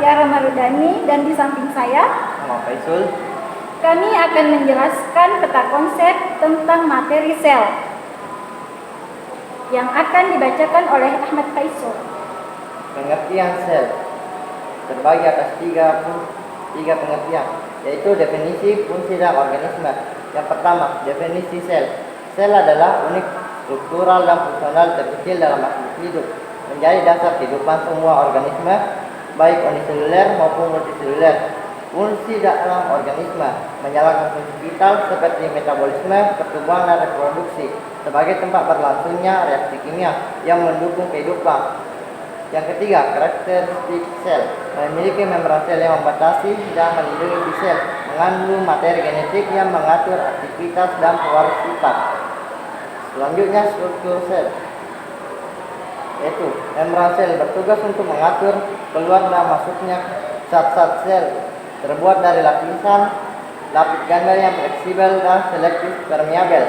Tiara Marudani, dan di samping saya Muhammad Faisul. Kami akan menjelaskan peta konsep tentang materi sel yang akan dibacakan oleh Ahmad Faisul. Pengertian sel terbagi atas tiga pengertian, yaitu definisi, fungsi, dan organisme. Yang pertama, definisi sel. Sel adalah unit struktural dan fungsional terkecil dalam makhluk hidup, menjadi dasar kehidupan semua organisme, baik uniseluler maupun multiseluler. Fungsi dalam organisme menjalankan fungsi vital seperti metabolisme, pertumbuhan, dan reproduksi sebagai tempat berlangsungnya reaksi kimia yang mendukung kehidupan. Yang ketiga, karakteristik sel. Memiliki membran sel yang membatasi dan melindungi sel, mengandung materi genetik yang mengatur aktivitas dan pewaris sifat. Selanjutnya, struktur sel, yaitu membran sel bertugas untuk mengatur keluar dan masuknya zat-zat sel, terbuat dari lapis ganda yang fleksibel dan selektif permeabel.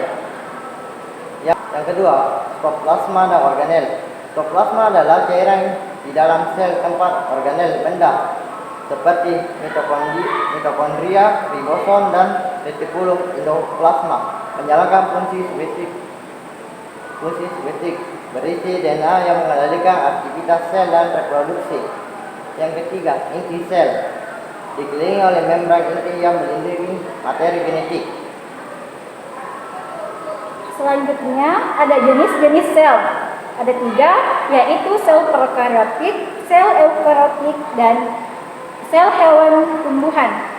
Yang kedua, sitoplasma dan organel. Sitoplasma adalah cairan di dalam sel tempat organel benda seperti mitokondria, ribosom, dan retikulum endoplasma, menjalankan fungsi spesifik berisi DNA yang mengendalikan aktivitas sel dan reproduksi. Yang ketiga, inti sel, dikelilingi oleh membran inti yang melindungi materi genetik. Selanjutnya ada jenis-jenis sel. Ada 3, yaitu sel prokaryotik, sel eukaryotik, dan sel hewan tumbuhan.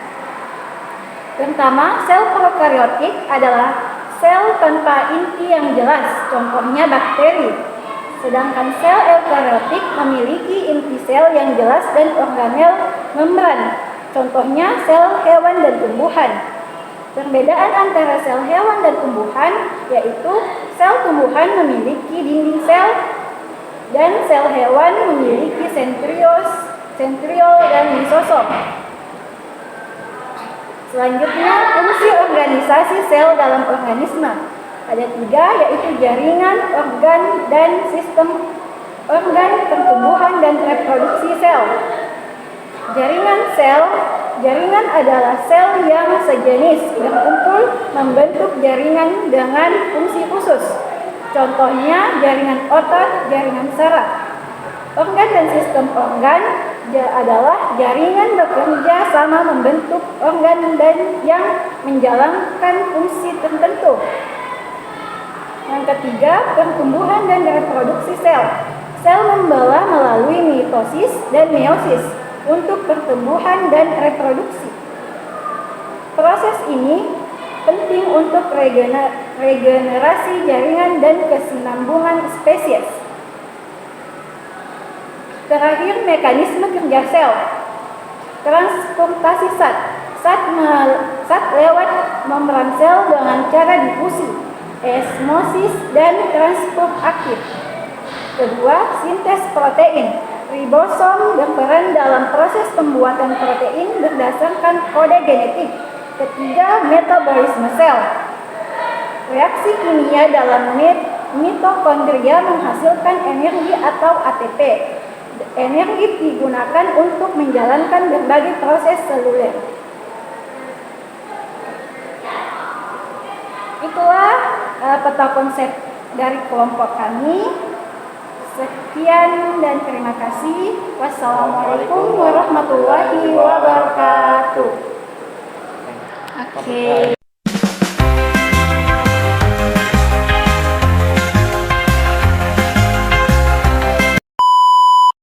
Pertama, sel prokaryotik adalah sel tanpa inti yang jelas, contohnya bakteri. Sedangkan sel eukaryotik memiliki inti sel yang jelas dan organel membran, contohnya sel hewan dan tumbuhan. Perbedaan antara sel hewan dan tumbuhan yaitu sel tumbuhan memiliki dinding sel dan sel hewan memiliki sentriol dan lisosom. Selanjutnya, fungsi organisasi sel dalam organisme. Ada 3, yaitu jaringan, organ, dan sistem organ pertumbuhan dan reproduksi sel. Jaringan adalah sel yang sejenis berkumpul membentuk jaringan dengan fungsi khusus. Contohnya jaringan otot, jaringan saraf. Organ dan sistem organ adalah jaringan bekerja sama membentuk organ dan yang menjalankan fungsi tertentu. Yang ketiga, pertumbuhan dan reproduksi sel. Sel membelah melalui mitosis dan meiosis untuk pertumbuhan dan reproduksi. Proses ini penting untuk regenerasi jaringan dan kesinambungan spesies. Terakhir, mekanisme kerja sel. Transportasi zat. Zat lewat membran sel dengan cara difusi, osmosis, dan transport aktif. Kedua, sintes protein. Ribosom berperan dalam proses pembuatan protein berdasarkan kode genetik. Ketiga, metabolisme sel. Reaksi kimia dalam mitokondria menghasilkan energi atau ATP. Energi digunakan untuk menjalankan berbagai proses seluler. Itulah peta konsep dari kelompok kami. Sekian dan terima kasih. Wassalamualaikum warahmatullahi wabarakatuh. Oke.